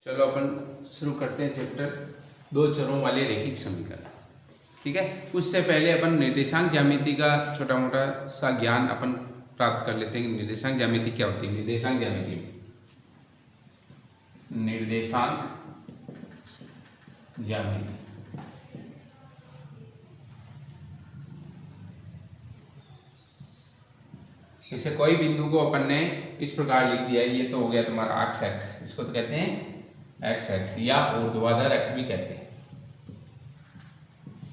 चलो अपन शुरू करते हैं चैप्टर दो चरों वाले रैखिक समीकरण। ठीक है, उससे पहले अपन निर्देशांक ज्यामिति का छोटा मोटा सा ज्ञान अपन प्राप्त कर लेते हैं। निर्देशांक ज्यामिति क्या होती है? निर्देशांक ज्यामिति में निर्देशांक ज्यामिति जैसे कोई बिंदु को अपन ने इस प्रकार लिख दिया, ये तो हो गया तुम्हारा अक्ष एक्स, इसको तो कहते हैं एक्स एक्स या ऊर्ध्वाधर एक्स भी कहते हैं,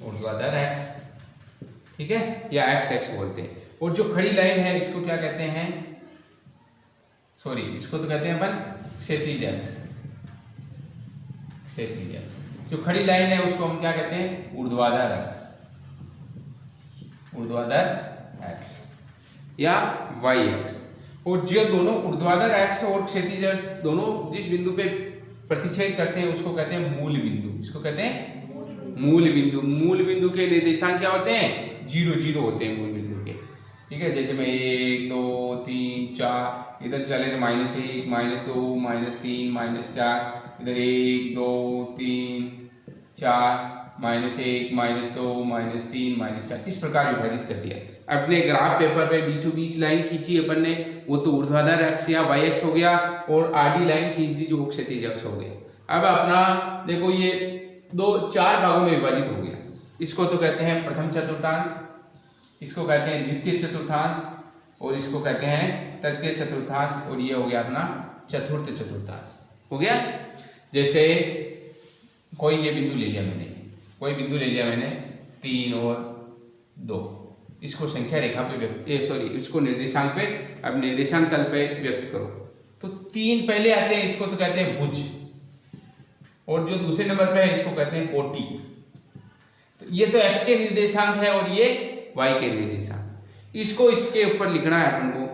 ऊर्ध्वाधर एक्स, ठीक है, या एक्स एक्स बोलते हैं। और जो खड़ी लाइन है इसको क्या कहते हैं? सॉरी, इसको तो कहते हैं अपन क्षैतिज एक्स, क्षैतिज एक्स। जो खड़ी लाइन है उसको हम क्या कहते हैं? ऊर्ध्वाधर एक्स, ऊर्ध्वाधर एक्स या वाई एक्स। और जो दोनों ऊर्ध्वाधर एक्स और क्षैतिज एक्स दोनों जिस बिंदु पे प्रतिच्छेद करते हैं उसको कहते हैं मूल बिंदु। इसको कहते हैं मूल बिंदु। मूल बिंदु के निर्देशांक क्या होते हैं? 0 0 होते हैं मूल बिंदु के। ठीक है, जैसे मैं 1 2 3 4 इधर चले तो -1 -2 -3 -4, इधर 1 2 3 4 -1 -2 -3 -4, इस प्रकार विभाजित कर दिया। अपने ग्राफ पेपर पे बीचों बीच लाइन खींची अपन ने, वो तो ऊर्ध्वाधर एक्स या वाई एक्स हो गया, और आडी लाइन खींच दी जो क्षैतिज एक्स हो गया। अब अपना देखो ये 4 भागों में विभाजित हो गया। इसको तो कहते हैं प्रथम चतुर्थांश, इसको कहते हैं द्वितीय चतुर्थांश, और इसको कहते हैं तृतीय चतुर्थांश, और ये हो गया अपना चतुर्थ चतुर्थांश हो गया। जैसे कोई ये बिंदु ले लिया मैंने, कोई बिंदु ले लिया मैंने 3 और 2, इसको संख्या रेखा पे इसको निर्देशांक पे, अब निर्देशांक तल पे व्यक्त करो तो 3 पहले आते हैं, इसको तो कहते हैं भुज, और जो दूसरे नंबर पे है इसको कहते हैं कोटि। तो ये तो x के निर्देशांक है और ये y के निर्देशांक। इसको इसके ऊपर लिखना है अपन को,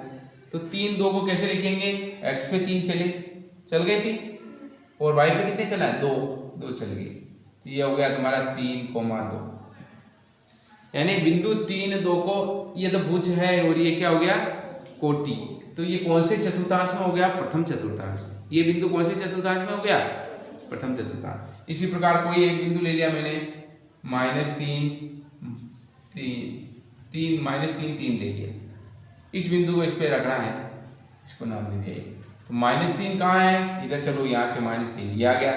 तो 3 2 को कैसे लिखेंगे? x पे 3 चल गए थी, और y पे कितने चला? 2 चल गए। तो ये हो गया तुम्हारा 3,2, यानी बिंदु 3 2 को, ये तो भुज है और ये क्या हो गया? कोटि। तो ये कौन से चतुर्थांश में हो गया? प्रथम चतुर्थांश में। ये बिंदु कौन से चतुर्थांश में हो गया? प्रथम चतुर्थांश। इसी प्रकार कोई एक बिंदु ले लिया मैंने -3 3 ले लिया, इस बिंदु को इस पे रखना है, इसको नाम दे दिया। तो -3 कहाँ है? इधर चलो, यहाँ से -3 ये आ गया,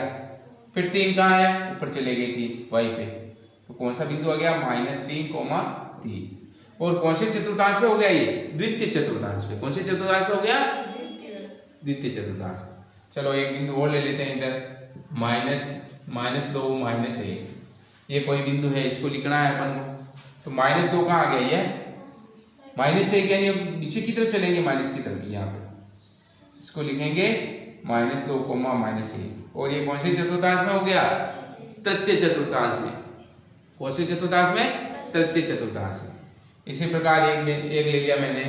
फिर 3 कहाँ है? ऊपर चले गई थी y पे, तो कौन सा बिंदु आ गया? -3,3। और कौन से चतुर्थांश पे हो गया? ये द्वितीय चतुर्थांश पे। कौन से चतुर्थांश पे हो गया? द्वितीय चतुर्थांश। चलो एक बिंदु और ले लेते हैं, इधर -2 -1, ये कोई बिंदु है, इसको लिखना है अपन को। तो -2 कहाँ आ गया? ये -1, यानी अब नीचे की तरफ चलेंगे, माइनस की तरफ, यहाँ पे इसको लिखेंगे -2, -1। और ये कौन से चतुर्थांश में हो गया? तृतीय चतुर्थांश में। कौन से चतुर्थांश में? तृतीय चतुर्थांश में। इसी प्रकार एक ले लिया मैंने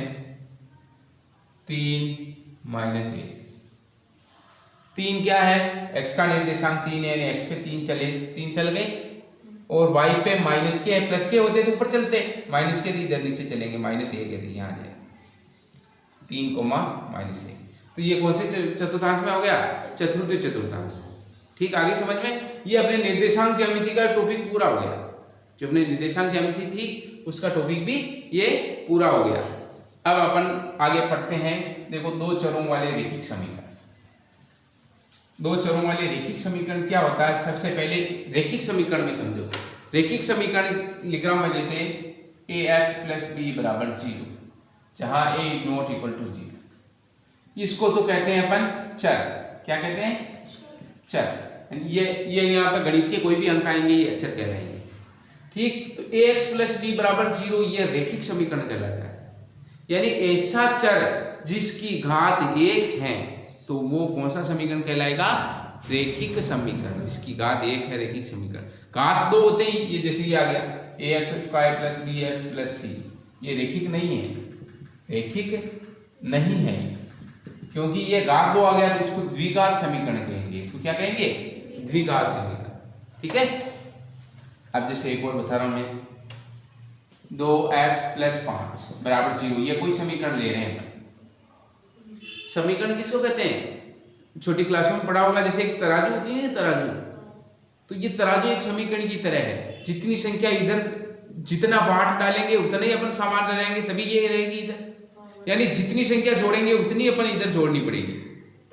3 -1। 3 क्या है? x का निर्देशांक 3 है, यानी x पे 3 चल गए, और y पे माइनस के प्लस के होते तो ऊपर चलते, माइनस के इधर नीचे चलेंगे, -1 यहाँ आ जाए, 3, -1। तो ये कौन से चतुर्थांश में हो गया? चतुर्थ चतुर्थांश में। ठीक, आगे समझ में? ये अपने निर्देशांक ज्यामिति का टॉपिक पूरा हो गया। जो अपने निर्देशांक ज्यामिति थी उसका टॉपिक भी ये पूरा हो गया। अब अपन आगे पढ़ते हैं। देखो, 2 चरों वाले रैखिक समीकरण। 2 चरों वाले रैखिक समीकरण क्या होता है? सबसे पहले रैखिक समीकरण में समझो। रैखिक समीकरण लिख रहा हूं मैं, जैसे ax + b = 0, जहां a ≠ 0। इसको तो कहते हैं अपन चर। क्या कहते हैं? चर। ये यहाँ पे गणित के कोई भी अंक आएंगे ये अचर कहलाएंगे। ठीक, तो ax + b = 0 ये रैखिक समीकरण कहलाता है। यानी ऐसा चर जिसकी घात 1 है, तो वो कौन सा समीकरण कहलाएगा? रैखिक समीकरण। जिसकी घात 1 है, रैखिक समीकरण। घात 2 होते ही ये, जैसे ये आ गया ax² + bx + c, ये रैखिक नहीं है, रैखिक नहीं है, क्योंकि ये घात 2 आ गया, तो इसको द्विघात समीकरण कहेंगे। इसको क्या कहेंगे? द्विघात समीकरण। ठीक है। अब जैसे एक और बता रहा हूं मैं, 2x + 5 = 0, ये कोई समीकरण ले रहे हैं। समीकरण किसको कहते हैं? छोटी क्लासों में पढ़ा होगा, जैसे एक तराजू होती है ना, तराजू, तो ये तराजू एक समीकरण की तरह है। जितनी संख्या इधर, जितना वाट डालेंगे उतना ही अपन सामान डालेंगे, तभी ये रहेगी इधर। यानी जितनी संख्या जोड़ेंगे उतनी अपन इधर जोड़नी पड़ेगी,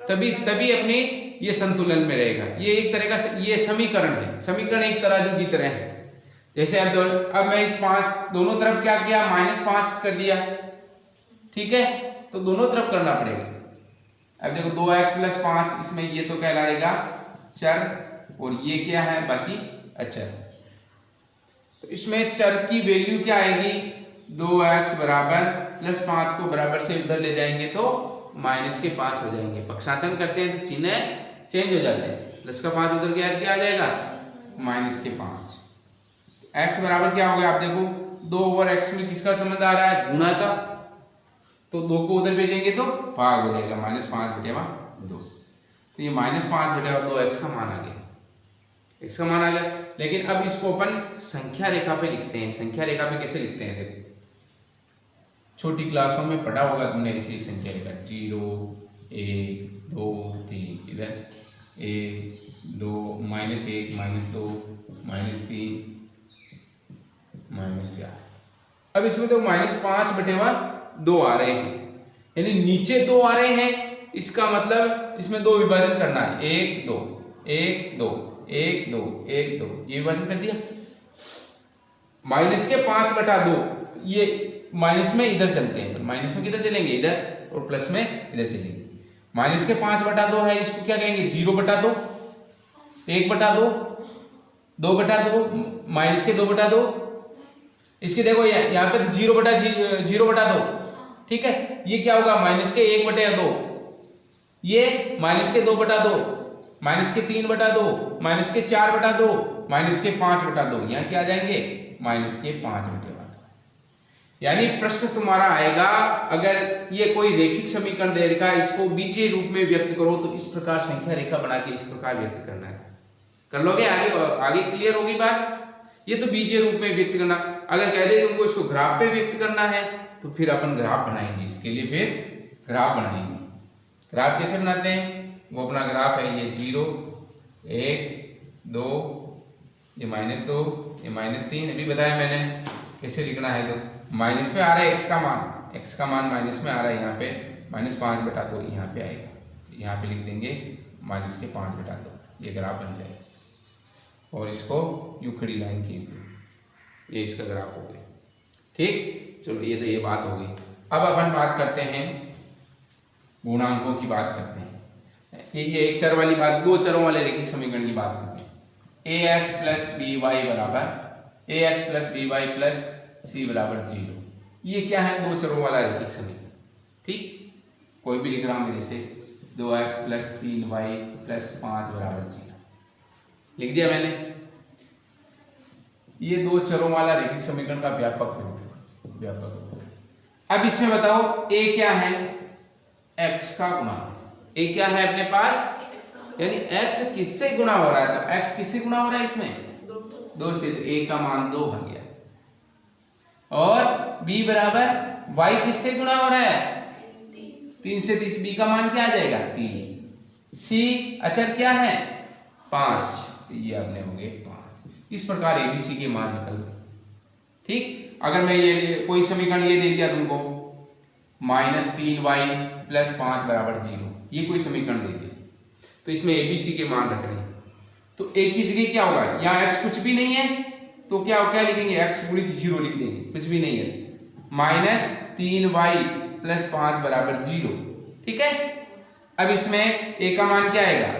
तभी तभी अपने ये संतुलन में रहेगा। ये एक तरह का ये समीकरण है, समीकरण एक तराजू की तरह है। जैसे अब मैं इस 5 दोनों तरफ क्या किया, -5 कर दिया, ठीक है, तो दोनों तरफ करना पड़ेगा। अब देखो 2x + 5, इसमें ये तो कहलाएगा चर, और ये क्या है बाकी अचर। तो इसमें चर की वैल्यू क्या आएगी, 2x बराबर +5 को बराबर से उधर ले जाएंगे तो -5 हो जाएंगे। पक्षांतरण करते हैं तो चिन्ह चेंज हो जाते हैं, +5 उधर गया, क्या आ जाएगा -5। x बराबर क्या हो गया, आप देखो 2/x में किसका संबंध आ रहा है, गुणा का, तो 2 को उधर भेजेंगे तो भाग हो जाएगा, -5/2। तो ये -5/2x का मान आ गया, x का मान आ गया। लेकिन अब इसको अपन संख्या रेखा पे लिखते हैं। संख्या रेखा पे कैसे लिखते हैं, देखो छोटी क्लासों में पढ़ा होगा तुमने इसी संख्या रेखा, 0 1 2 3, इधर 1 2 -1 -2 -3 -4। अब इसमें तो -5/2 आ रहे हैं, यानी नीचे 2 आ रहे हैं, इसका मतलब इसमें 2 विभाजन करना है, 1 2 1 2 1 2 1 2, ये विभाजन कर दिया। -5/2, ये माइनस में इधर चलते हैं, माइनस में किधर चलेंगे, इधर, और प्लस में इधर चलेंगे। -5/2 है, इसको क्या कहेंगे, 0/2, 1/2, 2/2, -2/2। इसके देखो यहाँ पे 0/2, ठीक है, ये क्या होगा, -1/2, ये -2/2, -3/2, -4/2, -5/2, यहाँ क्या आ जाएंगे, -5/2। यानी प्रश्न तुम्हारा आएगा, अगर ये कोई रैखिक समीकरण दे रखा है, इसको बीजीय रूप में व्यक्त करो, तो इस प्रकार संख्या रेखा बना के इस प्रकार व्यक्त करना है। कर लोगे, आगे क्लियर होगी बात। ये तो बीजीय रूप में व्यक्त करना। अगर कह दे तुमको इसको ग्राफ पे व्यक्त करना है, तो फिर अपन ग्राफ बनाएंगे, इसके लिए फिर ग्राफ बनाएंगे। ग्राफ कैसे बनाते हैं, वो अपना ग्राफ है, ये 0 1 2, ये -2, ये -3, अभी बताया मैंने कैसे लिखना है। तो माइनस में आ रहा है x का मान माइनस में आ रहा है, यहाँ पे -5/2 यहाँ पे आएगा, यहाँ पे लिख देंगे -5/2, ये ग्राफ बन जाएगा। और इसको यूं खड़ी लाइन खींच, ये इसका ग्राफ हो गया, ठीक। चलो ये तो ये बात हो गई। अब अपन बात करते हैं गुणांकों की बात करते हैं। ये एक चर वाली बात, 2 चरों वाले रैखिक समीकरण की बात करते हैं। ax + by बराबर ax + by + c बराबर 0। ये क्या है, 2 चरों वाला रैखिक समीकरण, ठीक। कोई भी लिख रहा हूं, जैसे 2x + 3y + 5 बराबर 0 लिख दिया मैंने। ये 2 चरों वाला रैखिक समीकरण का व्यापक रूप। अब इसमें बताओ a क्या है, x का गुणांक। a क्या है अपने पास, यानी x किससे गुणा हो रहा है, तो x किससे गुणा हो रहा है इसमें, 2 से, तो a का मान 2 आ गया। और b बराबर y किससे गुणा हो रहा है, 3 से, तो इस b का मान क्या आ जाएगा, 3। c अचर क्या है, 5, ये अपने हो गए 5। इस प्रकार abc के मान निकल गए, ठीक। अगर मैं ये कोई समीकरण ये दे दिया तुमको, -3y + 5 बराबर 0, ये कोई समीकरण दे दिया, तो इसमें abc के मान रख रहे हैं, तो a की जगह क्या होगा, यहाँ x कुछ भी नहीं है, तो क्या लिखेंगे, x गुणित 0 लिख देंगे, कुछ भी नहीं है, -3y + 5 बराबर 0, ठीक है। अब इसमें a का मान क्या आएगा,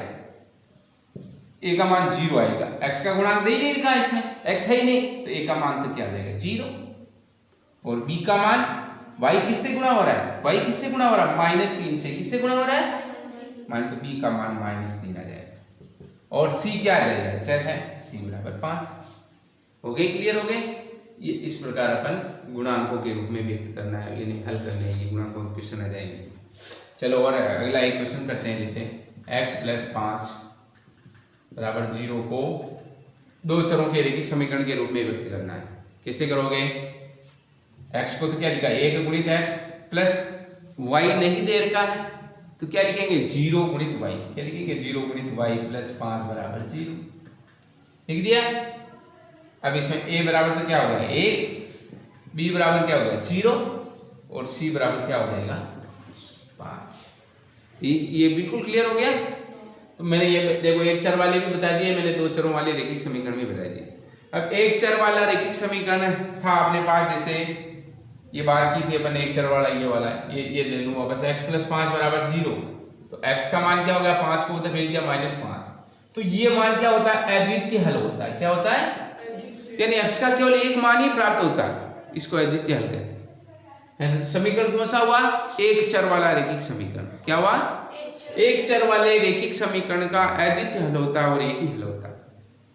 a का मान 0 आएगा, x का गुणांक दे ही नहीं लिखा इसमें, x है ही नहीं, तो a का मान तो क्या आ जाएगा, 0। और b का मान, y किससे गुणा हो रहा है, y किससे गुणा हो रहा है, -3 से, किससे गुणा हो रहा है, तो b का मान -3 आ जाएगा। और c क्या आ जाएगा, चर है, c बराबर 5। हो गए, क्लियर हो गए। ये इस प्रकार अपन गुणांकों के रूप में व्यक्त करना है, यानी हल करने हैं, ये गुणांकों के क्वेश्चन आ जाएंगे। चलो और अगला एक क्वेश्चन करते हैं, जैसे x + 5 बराबर 0 को 2 चरों के रैखिक समीकरण के रूप में व्यक्त करना है। कैसे करोगे, x को तो क्या लिखा है, 1 गुणित x + y नहीं दे रखा है, तो क्या लिखेंगे 0 गुणित y, क्या लिखेंगे 0 गुणित y प्लस 5 बराबर 0, लिख दिया। अब इसमें a बराबर तो क्या हो जाएगा 1, b बराबर क्या हो जाएगा 0 और c बराबर क्या हो जाएगा 5। ये बिल्कुल क्लियर हो गया। तो मैंने ये देखो एक चर वाले भी बता दिए, मैंने दो चरों वाले रेखिक समीकरण भी बता दिए। अब एक चर वाला रेखिक समीकरण था अपने पास, जैसे ये बात की थी अपन, एक चर वाला ये वाला ये ले लूँ वापस, x प्लस 5 बराबर 0, तो x का मान क्या हो गया 5 को उधर भेज दिया -5, तो ये मान क्या होता है अद्वितीय हल होता है। क्या होता है, यानी x का केवल एक मान ही प्राप्त होता है, इसको अद्वितीय हल कहते हैं। समीकरण कौन सा हुआ, एक चर वाला रेखिक समीकरण। क्या हुआ, एक चर वाले रेखिक समीकरण का अद्वितीय हल होता है और एक ही हल होता है।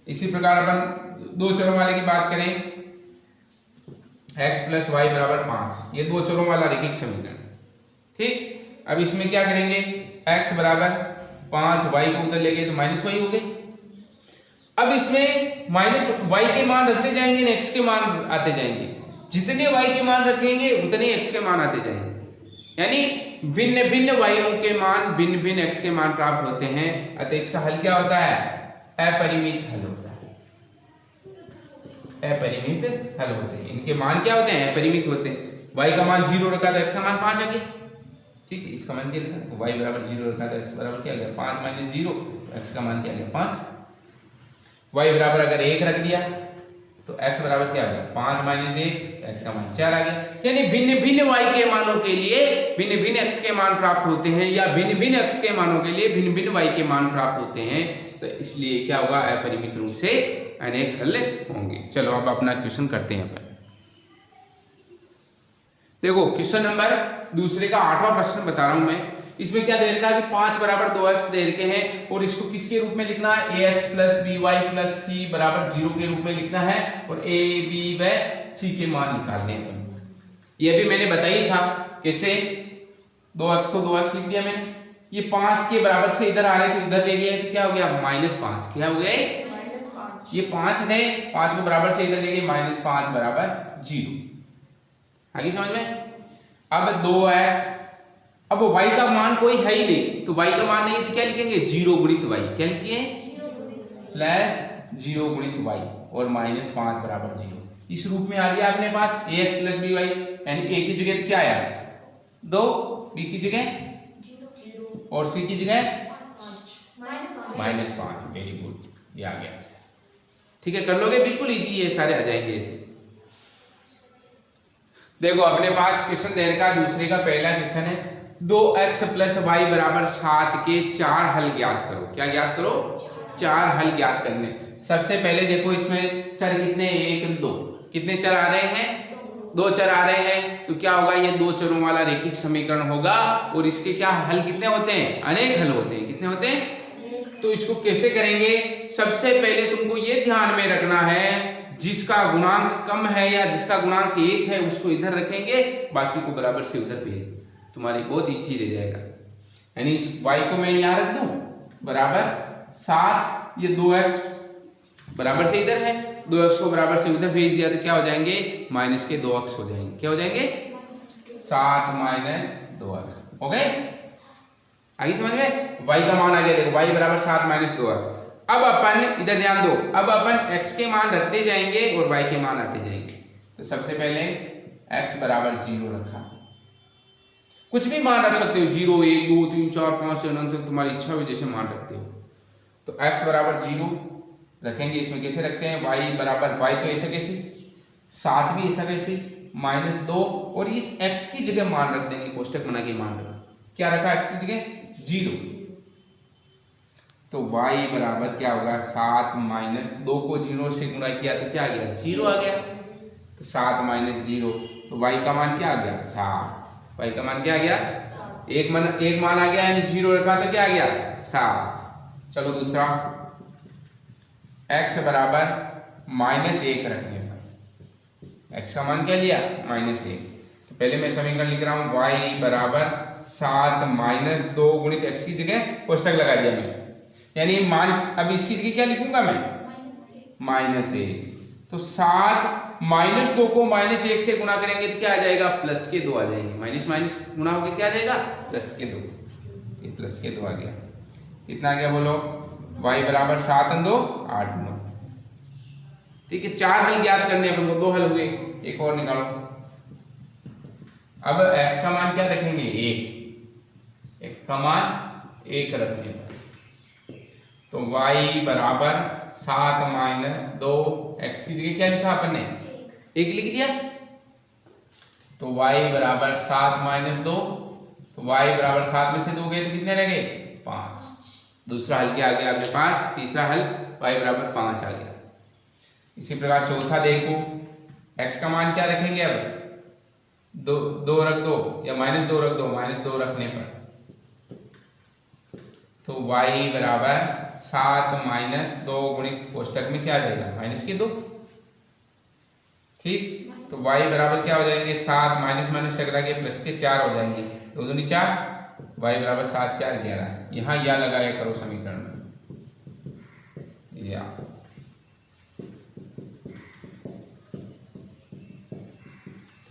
इसी प्रकार अपन दो चरों वाले की बात करें, x प्लस वाई बराबर 5, ये दो चरों वाला रेखिक समीकरण, ठीक। अब इसमें क्या करेंगे, x बराबर 5, y को उधर ले गए तो माइनस वाई हो गए। अब इसमें माइनस वाई के मान रखते जाएंगे ना x के मान आते जाएंगे, जितने y के मान रखेंगे उतने x के मान आते जाएंगे, यानी भिन्न भिन्न वाइयों के मान भिन्न भिन्न x के मान प्राप्त होते हैं। अतः इसका हल क्या होता है, अपरिमित हल होता है, अपरिमित हल होते हैं। इनके मान क्या होते हैं, अपरिमित होते हैं। y का मान 0 रखा तो x का मान 5 आ गया, ठीक है। इसका मान क्या लिखा, y बराबर 0 रखा तो x बराबर क्या आ गया 5 माइनस 0, x का मान क्या आ गया 5। y बराबर अगर 1 रख दिया तो x बराबर क्या आ गया 5 माइनस 1, x का मान 4 आ गया। यानी भिन्न भिन्न y के मानों के लिए भिन्न भिन्न x के मान प्राप्त होते हैं, या भिन्न भिन्न x के मानों के लिए भिन्न भिन्न y के मान प्राप्त होते हैं। तो इसलिए क्या होगा, अपरिमित रूप से अनेक हल होंगे। चलो अब अपना क्वेश्चन करते हैं अपन। देखो क्वेश्चन नंबर दूसरे का 8वां प्रश्न बता रहा हूं मैं। इसमें क्या दे रखा है कि 5 बराबर 2x दे रखे हैं और इसको किसके रूप में लिखना है, ax plus by plus c बराबर 0 के रूप में लिखना है और a b व c के मान निकालने हैं। ये भी मैंने बताई था कैसे, 2x तो 2x लिख दिया मैंने, ये 5 के बराबर से इधर आ रहे थे इधर ले गया तो क्या हो गया -5, क्या हो गया ये 5 ने 5 को बराबर से इधर ले गए -5 बराबर 0। आगे समझ में। अब 2x, अब y का मान कोई है ही नहीं तो y का मान नहीं है तो क्या लिखेंगे 0 गुणित y, क्या लिखिए प्लस 0 गुणित y और -5 बराबर 0। इस रूप में आ गया अपने पास ax प्लस by, यानी a की जगह क्या आया 2, b की जगह और c की जगह -5। वेरी गुड, ये आ गया, ठीक है। कर लोगे, बिल्कुल इजी, ये सारे आ जाएंगे ऐसे। देखो अपने पास क्वेश्चन दे रखा है, दूसरे का पहला क्वेश्चन है 2x प्लस वाई बराबर 7 के 4 हल ज्ञात करो। क्या ज्ञात करो, 4 हल ज्ञात करने। सबसे पहले देखो इसमें चर कितने, 1 2, कितने चर आ रहे हैं, 2 चर आ रहे हैं। तो क्या होगा, ये 2 चरों वाला रेखिक समीकरण होगा और इसके क्या हल कितने होते हैं, अनेक हल होते हैं। कितने होते हैं, तो इसको कैसे करेंगे, सबसे पहले तुमको ये ध्यान में रखना है जिसका गुणांक कम है या जिसका गुणांक 1 है उसको इधर रखेंगे, बाकी को बराबर से उधर भेज, तुम्हारी बहुत इच्छी रह जाएगा। यानी इस y को मैं यहाँ रख दूं बराबर 7, ये 2x बराबर से इधर है, 2x को बराबर से उधर भेज दिया तो क्या हो जाएंगे माइनस के 2x हो जाएंगे। क्या हो जाएंगे 7 माइनस 2x हो गए। आगे समझ में, y का मान आ गया, देखो y बराबर 7 माइनस 2x। अब अपन इधर ध्यान दो, अब अपन x के मान रखते जाएंगे और y के मान आते जाएंगे। तो सबसे पहले x बराबर 0 रखा, कुछ भी मान रख सकते हो, 0 1 2 3 4 5 6 9 तक तुम्हारी इच्छा हो जैसे मान रखते हो। तो x बराबर 0 रखेंगे। इसमें कैसे रखते हैं, y बराबर y तो ऐसा कैसे, 7 भी ऐसा कैसे, -2 और इस x की जगह मान रख देंगे, कोष्टक बना के मान रख, क्या रखा x की जगह 0। तो y बराबर क्या होगा 7 माइनस 2 को 0 से गुणा किया तो क्या आ गया 0 आ गया। तो 7 माइनस 0, तो y का मान क्या आ गया 7, y का मान क्या आ गया एक मान आ गया, यानी 0 रखा तो क्या आ गया 7। चलो दूसरा x बराबर -1 रखने पर x का मान क्या लिया -1। तो पहले मैं समीकरण लिख रहा हूं y बराबर 7 माइनस 2 गुणित x की जगह कोष्टक लगा दिया मैं, यानी मान, अब इसकी जगह क्या लिखूंगा मैं -1। तो 7 माइनस 2 को -1 से गुणा करेंगे तो क्या आ जाएगा +2 आ जाएंगे, माइनस माइनस गुणा होकर क्या आ जाएगा +2। प्लस के 2 आ गया। कितना आ गया बोलो? y बराबर 7 और 2 8 9। ठीक है, 4 हल ज्ञात करने अपन को, 2 हल हुए, एक और निकालो। अब x का मान क्या रखेंगे? 1। x का मान 1 रखने पर तो y बराबर 7 माइनस 2, x की जगह क्या लिखा अपन ने? 1 लिख दिया। तो y बराबर 7 माइनस 2, तो y बराबर 7 में से 2 गए तो कितने रह गए? 5। दूसरा हल क्या आ गया अपने पास? तीसरा हल y बराबर 5 आ गया। इसी प्रकार चौथा देखो, x का मान क्या रखेंगे? अब 2 रख दो या -2 रख दो, -2 रखने पर तो y बराबर 7 माइनस 2 गुणित कोष्टक में क्या आ जाएगा? माइनस के 2। ठीक, तो y बराबर क्या हो जाएंगे? 7 माइनस माइनस टकरा के प्लस के 4 हो जाएंगे, 2 दूनी 4, y बराबर 7 4 11। यहाँ या लगाया करो समीकरण में, या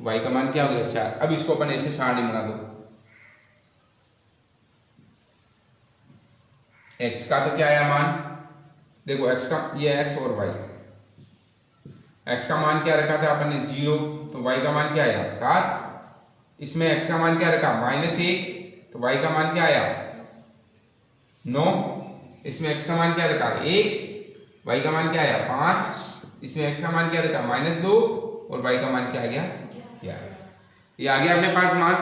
y का मान क्या हो गया? 4। अब इसको अपन ऐसे सारणी बना दो। x का तो क्या आया मान? देखो x का, ये x और y, x का मान क्या रखा था अपन ने? 0, तो y का मान क्या आया? 7। इसमें x का मान क्या रखा? -1, तो y का मान क्या आया? 9। इसमें x का मान क्या रखा? 1, y का मान क्या आया? 5। इसमें x का मान क्या रखा? -2 और y का मान क्या आ गया? 11। ये आ गया अपने पास मान।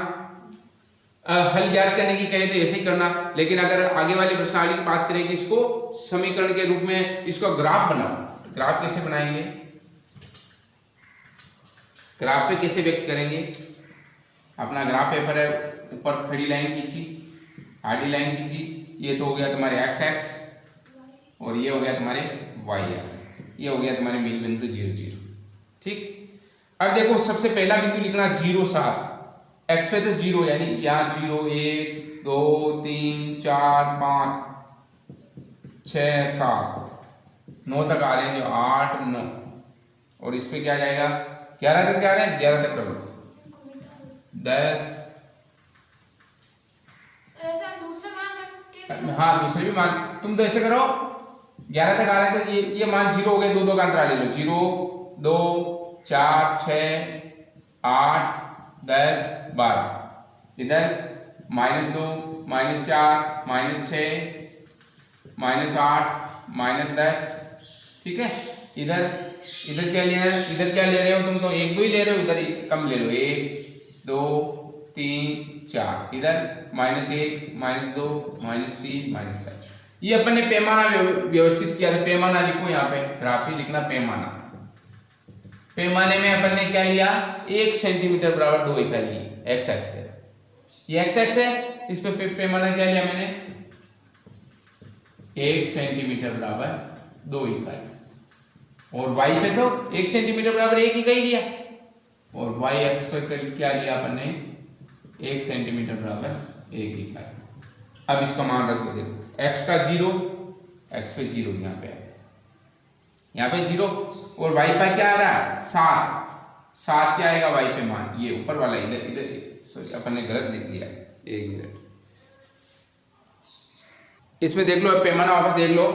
हल ज्ञात करने की कहे तो ऐसे ही करना, लेकिन अगर आगे वाली प्रश्नावली की बात करें कि इसको समीकरण के रूप में इसको ग्राफ बनाओ, तो ग्राफ कैसे बनाएंगे? ग्राफ पे कैसे व्यक्त करेंगे? अपना ग्राफ पेपर है, ऊपर खड़ी लाइन खींची, आडी लाइन खींची, ये तो हो गया तुम्हारे एक्स एक्स और ये हो गया तुम्हारे वाई एक्स, ये हो गया तुम्हारे मिल बिंदु 0 0। ठीक, अब देखो सबसे पहला बिंदु लिखना 0 7, एक्स पे तो 0 यानी यहाँ 0 1 2 3 4 5 6 7 9 तक आ रहे हैं, जो 8 9, और इस पे क्या जाएगा? 11 तक जा रहे हैं, 11 तक कर लो, 10। हाँ दूसरे भी मान, तुम तो ऐसे करो 11 तक आ रहे हैं तो ये मान 0 हो गए, 2 2 का अंतराल ले लो, 0 2 4 6 8 10 12, इधर -2 -4 -6 -8 -10। ठीक है, इधर क्या ले रहे हैं? इधर क्या ले रहे हो तुम? तो 1 2 ही ले रहे हो, इधर कम ले लो, 1 2 3 4, इधर -1 -2 -3 -4। ये अपन ने पैमाना व्यवस्थित किया था, पैमाना लिखो यहाँ पे, ग्राफ ही लिखना पैमाना। पैमाने में अपन ने क्या लिया? 1 सेंटीमीटर बराबर 2 इकाई एक्स एक्स है, ये एक्स एक्स है, इस पे पैमाना क्या लिया मैंने? 1 सेंटीमीटर बराबर 2 इकाई, और y पे तो 1 सेंटीमीटर बराबर 1 इकाई लिया, और y एक्स पे क्या लिया अपन ने? 1 सेंटीमीटर बराबर 1 इकाई। अब इसका मान रख दो, देखो x का 0, x पे 0 यहाँ पे 0, और y पे क्या आ रहा है? 7 क्या आएगा y पे मान? ये ऊपर वाला, इधर सॉरी अपन ने गलत लिख लिया, 1 मिनट, इसमें देख लो, पैमाना वापस देख लो,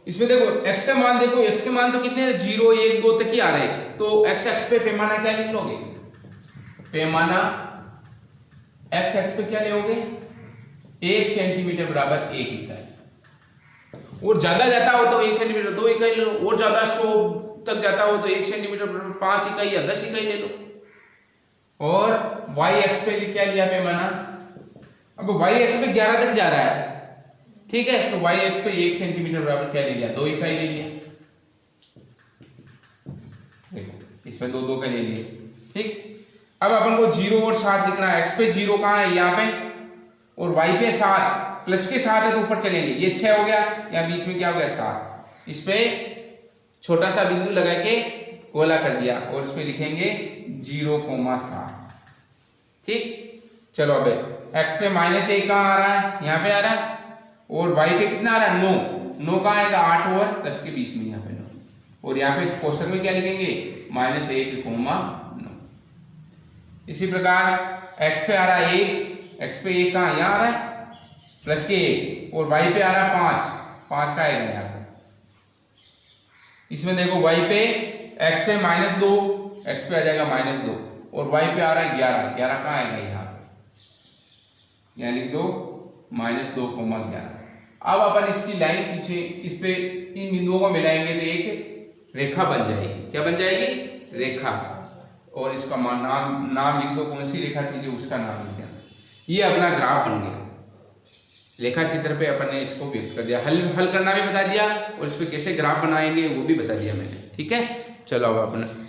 इसमें देखो x का मान, देखो x के मान तो कितने 0 1 2 तक ही आ रहे हैं, तो x एक्स पे पैमाना क्या लिख लोगे? पैमाना x एक्स पे क्या लोगे? 1 सेंटीमीटर बराबर 1 इकाई, और ज्यादा जाता हो तो 1 सेंटीमीटर 2 इकाई ले लो, और ज्यादा 100 तक जाता हो तो 1 सेंटीमीटर बराबर 5 इकाई या 10 इकाई ले लो। और y एक्स पे क्या लिया पैमाना? अब y एक्स पे 11 तक जा रहा है, ठीक है, तो y एक्स पे 1 सेंटीमीटर बराबर क्या ले लिया? 2 इकाई ले लिया, देखो इस पे 2 2 का ले लिया। ठीक, अब अपन को 0 और 7 लिखना है, x पे 0 कहाँ है? यहाँ पे, और y पे 7, प्लस के 7 है तो ऊपर चलेंगे, ये 6 हो गया, यहाँ बीच में क्या हो गया? 7, इस पे छोटा सा बिंदु लगा के गोला कर दिया, और इस पे लिखेंगे 0,7। ठीक, चलो अब x पे -1 कहाँ आ रहा है? यहाँ पे आ रहा है, और y पे कितना आ रहा है? 9 कहाँ आएगा? 8 और 10 के बीच में, यहाँ पे 9, और यहाँ पे कोष्टक में क्या लिखेंगे? -1,9। इसी प्रकार x पे आ रहा है 1, x पे 1 कहाँ? यहाँ आ रहा है, प्लस के 1 और y पे आ रहा है 5 का आएगा यहाँ पे। इसमें देखो y पे x पे -2, x पे आ जाएगा -2 और y पे आ रहा है 11 कहाँ आएगा यहाँ पे, यहाँ लिख दो -2,11। अब अपन इसकी लाइन खींचे, इस पे इन बिंदुओं को मिलाएंगे तो एक रेखा बन जाएगी। क्या बन जाएगी? रेखा। और इसका नाम लिख दो, कौन सी रेखा थी जो उसका नाम लिख देना। ये अपना ग्राफ बन गया। रेखा चित्र पे अपन ने इसको व्यक्त कर दिया, हल करना भी बता दिया और इस पे कैसे ग्राफ बनाएंगे वो भी बता दिया मैंने। ठीक है, चलो अब अपन